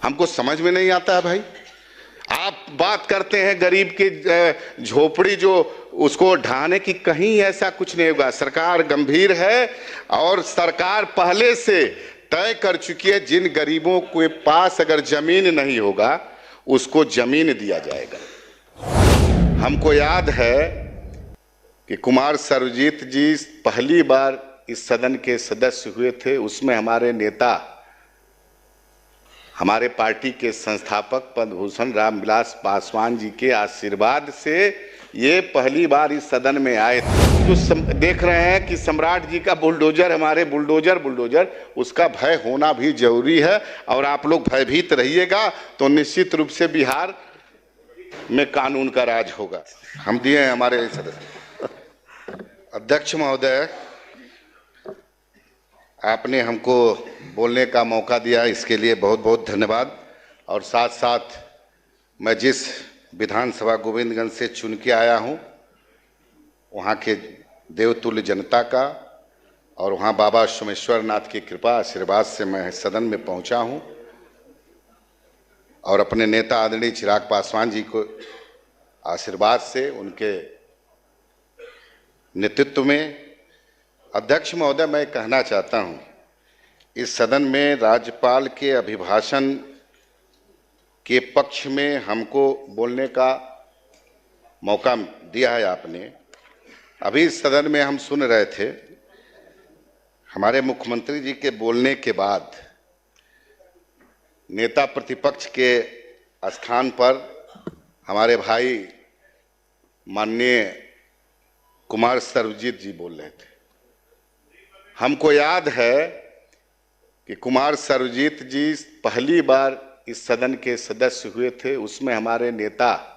हमको समझ में नहीं आता है भाई। आप बात करते हैं गरीब की झोपड़ी जो उसको ढहाने की, कहीं ऐसा कुछ नहीं होगा। सरकार गंभीर है और सरकार पहले से तय कर चुकी है, जिन गरीबों के पास अगर जमीन नहीं होगा उसको जमीन दिया जाएगा। हमको याद है कि कुमार सर्वजीत जी पहली बार इस सदन के सदस्य हुए थे, उसमें हमारे नेता, हमारे पार्टी के संस्थापक पद्म भूषण रामविलास पासवान जी के आशीर्वाद से ये पहली बार इस सदन में आए थे। जो देख रहे हैं कि सम्राट जी का बुलडोजर, हमारे बुलडोजर, उसका भय होना भी जरूरी है। और आप लोग भयभीत रहिएगा तो निश्चित रूप से बिहार में कानून का राज होगा। हम दिए हैं हमारे सदस्य। अध्यक्ष महोदय, आपने हमको बोलने का मौका दिया, इसके लिए बहुत बहुत धन्यवाद। और साथ साथ मैं जिस विधानसभा गोविंदगंज से चुन के आया हूं, वहां के देवतुल्य जनता का और वहां बाबा सोमेश्वर नाथ की कृपा आशीर्वाद से मैं सदन में पहुंचा हूं और अपने नेता आदरणीय चिराग पासवान जी को आशीर्वाद से, उनके नेतृत्व में। अध्यक्ष महोदय, मैं कहना चाहता हूं, इस सदन में राज्यपाल के अभिभाषण के पक्ष में हमको बोलने का मौका दिया है आपने। अभी इस सदन में हम सुन रहे थे, हमारे मुख्यमंत्री जी के बोलने के बाद नेता प्रतिपक्ष के स्थान पर हमारे भाई माननीय कुमार सर्वजीत जी बोल रहे थे। हमको याद है कि कुमार सर्वजीत जी पहली बार इस सदन के सदस्य हुए थे, उसमें हमारे नेता,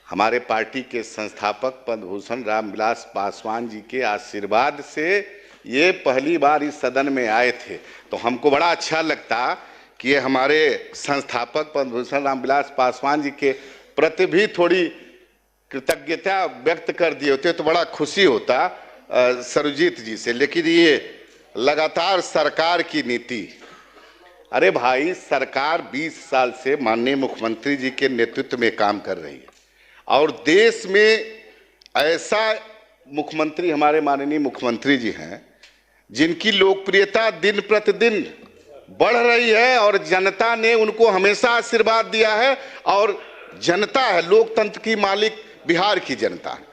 हमारे पार्टी के संस्थापक पद्म भूषण रामविलास पासवान जी के आशीर्वाद से ये पहली बार इस सदन में आए थे। तो हमको बड़ा अच्छा लगता कि ये हमारे संस्थापक पद्म भूषण रामविलास पासवान जी के प्रति भी थोड़ी कृतज्ञता व्यक्त कर दिए होते तो बड़ा खुशी होता सर्वजीत जी से। लेकिन ये लगातार सरकार की नीति, अरे भाई, सरकार 20 साल से माननीय मुख्यमंत्री जी के नेतृत्व में काम कर रही है और देश में ऐसा मुख्यमंत्री, हमारे माननीय मुख्यमंत्री जी हैं जिनकी लोकप्रियता दिन प्रतिदिन बढ़ रही है और जनता ने उनको हमेशा आशीर्वाद दिया है। और जनता है, लोकतंत्र की मालिक बिहार की जनता है।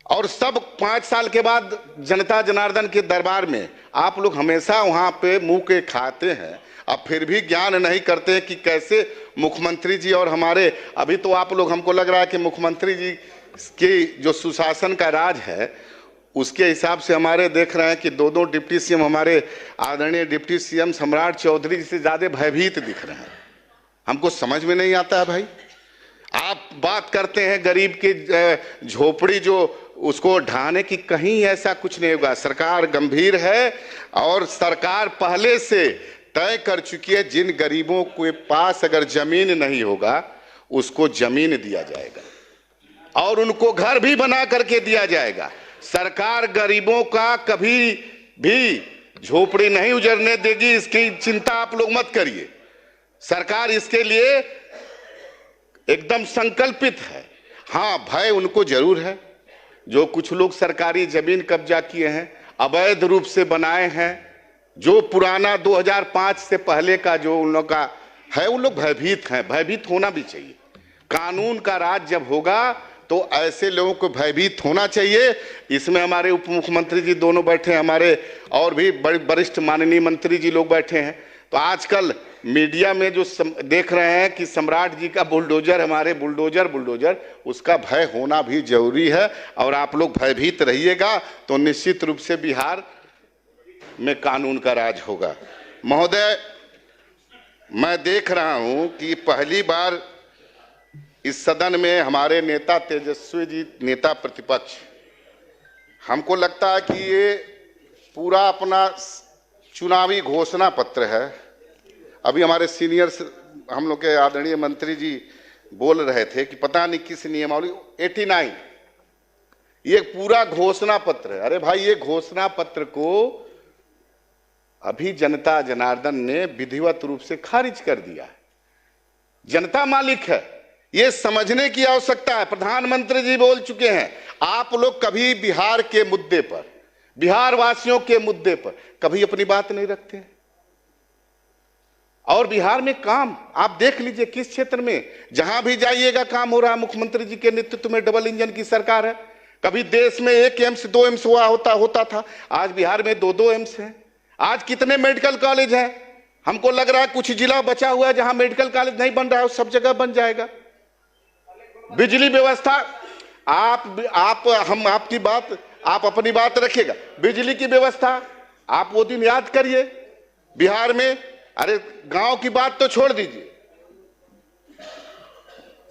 और सब 5 साल के बाद जनता जनार्दन के दरबार में आप लोग हमेशा वहां पे मुंह के खाते हैं, अब फिर भी ज्ञान नहीं करते हैं कि कैसे मुख्यमंत्री जी और हमारे, अभी तो आप लोग, हमको लग रहा है कि मुख्यमंत्री जी की जो सुशासन का राज है उसके हिसाब से हमारे देख रहे हैं कि 2 डिप्टी सीएम, हमारे आदरणीय डिप्टी सीएम सम्राट चौधरी जी से ज़्यादा भयभीत दिख रहे हैं। हमको समझ में नहीं आता है भाई। आप बात करते हैं गरीब की झोपड़ी जो उसको ढहाने की, कहीं ऐसा कुछ नहीं होगा। सरकार गंभीर है और सरकार पहले से तय कर चुकी है, जिन गरीबों के पास अगर जमीन नहीं होगा उसको जमीन दिया जाएगा और उनको घर भी बना करके दिया जाएगा। सरकार गरीबों का कभी भी झोपड़ी नहीं उजड़ने देगी, इसकी चिंता आप लोग मत करिए। सरकार इसके लिए एकदम संकल्पित है। हाँ, भय उनको जरूर है, जो कुछ लोग सरकारी जमीन कब्जा किए हैं, अवैध रूप से बनाए हैं, जो पुराना 2005 से पहले का जो उन लोग का है, उन लोग भयभीत हैं। भयभीत होना भी चाहिए। कानून का राज जब होगा तो ऐसे लोगों को भयभीत होना चाहिए। इसमें हमारे उप मुख्यमंत्री जी दोनों बैठे हैं, हमारे और भी बड़े वरिष्ठ माननीय मंत्री जी लोग बैठे हैं। तो आजकल मीडिया में जो देख रहे हैं कि सम्राट जी का बुलडोजर, हमारे बुलडोजर, उसका भय होना भी जरूरी है। और आप लोग भयभीत रहिएगा तो निश्चित रूप से बिहार में कानून का राज होगा। महोदय, मैं देख रहा हूं कि पहली बार इस सदन में हमारे नेता तेजस्वी जी, नेता प्रतिपक्ष, हमको लगता है कि ये पूरा अपना चुनावी घोषणा पत्र है। अभी हमारे सीनियर हम लोग के आदरणीय मंत्री जी बोल रहे थे कि पता नहीं किस नियमावली 89, ये पूरा घोषणा पत्र है। अरे भाई, ये घोषणा पत्र को अभी जनता जनार्दन ने विधिवत रूप से खारिज कर दिया है। जनता मालिक है, ये समझने की आवश्यकता है। प्रधानमंत्री जी बोल चुके हैं, आप लोग कभी बिहार के मुद्दे पर, बिहार वासियों के मुद्दे पर कभी अपनी बात नहीं रखते हैं। और बिहार में काम आप देख लीजिए, किस क्षेत्र में जहां भी जाइएगा काम हो रहा है। मुख्यमंत्री जी के नेतृत्व में डबल इंजन की सरकार है। कभी देश में 1 एम्स 2 एम्स होता था, आज बिहार में 2-2 एम्स हैं। आज कितने मेडिकल कॉलेज हैं? हमको लग रहा है कुछ जिला बचा हुआ है जहां मेडिकल कॉलेज नहीं बन रहा है, सब जगह बन जाएगा। बिजली व्यवस्था, हम आपकी बात, आप अपनी बात रखिएगा। बिजली की व्यवस्था आप वो दिन याद करिए बिहार में, अरे गांव की बात तो छोड़ दीजिए,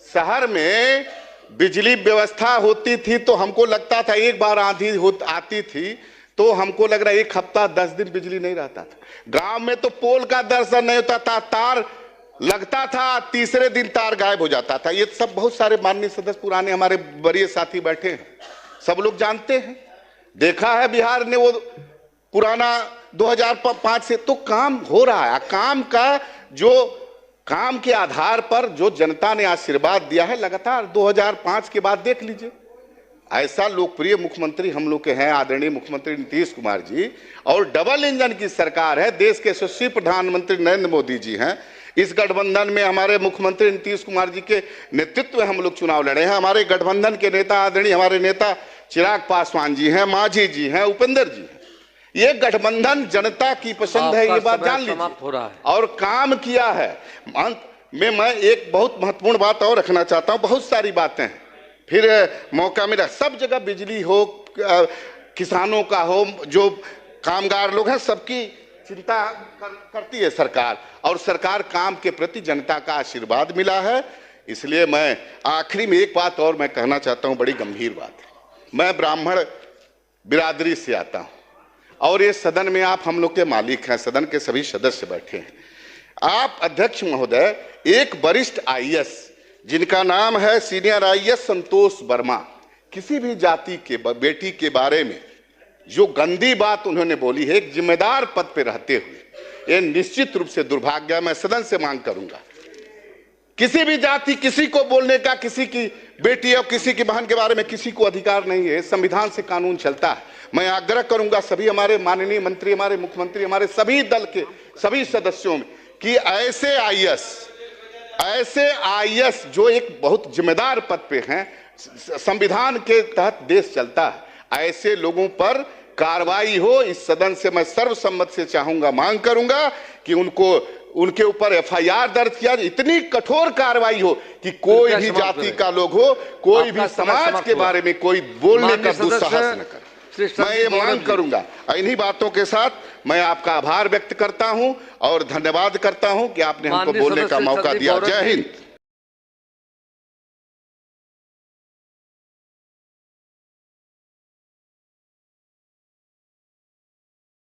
शहर में बिजली व्यवस्था होती थी तो हमको लगता था एक बार आंधी आती थी तो हमको लग रहा है 1 हफ्ता 10 दिन बिजली नहीं रहता था। गांव में तो पोल का दर्शन नहीं होता था, तार लगता था, तीसरे दिन तार गायब हो जाता था। ये सब बहुत सारे माननीय सदस्य पुराने हमारे वरीय साथी बैठे हैं, सब लोग जानते हैं, देखा है बिहार ने वो पुराना 2005 से। तो काम हो रहा है, काम के आधार पर जो जनता ने आशीर्वाद दिया है लगातार 2005 के बाद देख लीजिए, ऐसा लोकप्रिय मुख्यमंत्री हम लोग के हैं आदरणीय मुख्यमंत्री नीतीश कुमार जी, और डबल इंजन की सरकार है, देश के यशस्वी प्रधानमंत्री नरेंद्र मोदी जी हैं। इस गठबंधन में हमारे मुख्यमंत्री नीतीश कुमार जी के नेतृत्व में हम लोग चुनाव लड़े हैं। हमारे गठबंधन के नेता आदरणीय हमारे नेता चिराग पासवान जी हैं, मांझी जी हैं, उपेंद्र जी हैं। ये गठबंधन जनता की पसंद है, ये बात जान लीजिए, और काम किया है। अंत में मैं एक बहुत महत्वपूर्ण बात और रखना चाहता हूं, बहुत सारी बातें हैं, फिर मौका मिला। सब जगह बिजली हो, किसानों का हो, जो कामगार लोग हैं, सबकी चिंता करती है सरकार, और सरकार काम के प्रति जनता का आशीर्वाद मिला है। इसलिए मैं आखिरी में एक बात और मैं कहना चाहता हूं, बड़ी गंभीर बात है। मैं ब्राह्मण बिरादरी से आता हूं और ये सदन में आप हम लोग के मालिक हैं, सदन के सभी सदस्य बैठे हैं। आप अध्यक्ष महोदय, एक वरिष्ठ आईएएस जिनका नाम है सीनियर आईएएस संतोष वर्मा, किसी भी जाति के बेटी के बारे में जो गंदी बात उन्होंने बोली है एक जिम्मेदार पद पे रहते हुए, ये निश्चित रूप से दुर्भाग्य है। मैं सदन से मांग करूंगा, किसी भी जाति, किसी को बोलने का, किसी की बेटी और किसी की बहन के बारे में किसी को अधिकार नहीं है। संविधान से कानून चलता है। मैं आग्रह करूंगा सभी हमारे माननीय मंत्री, हमारे मुख्यमंत्री, हमारे सभी दल के सभी सदस्यों में कि ऐसे आईएएस जो एक बहुत जिम्मेदार पद पे हैं, संविधान के तहत देश चलता है, ऐसे लोगों पर कार्रवाई हो। इस सदन से मैं सर्वसम्मत से चाहूंगा, मांग करूंगा कि उनके ऊपर एफआईआर दर्ज किया, इतनी कठोर कार्रवाई हो कि कोई भी जाति का लोग हो, कोई भी समाज के बारे में कोई बोलने का दुस्साहस न करे। मैं ये मांग करूंगा। इन्हीं बातों के साथ मैं आपका आभार व्यक्त करता हूं और धन्यवाद करता हूं कि आपने हमको बोलने का मौका दिया। जय हिंद।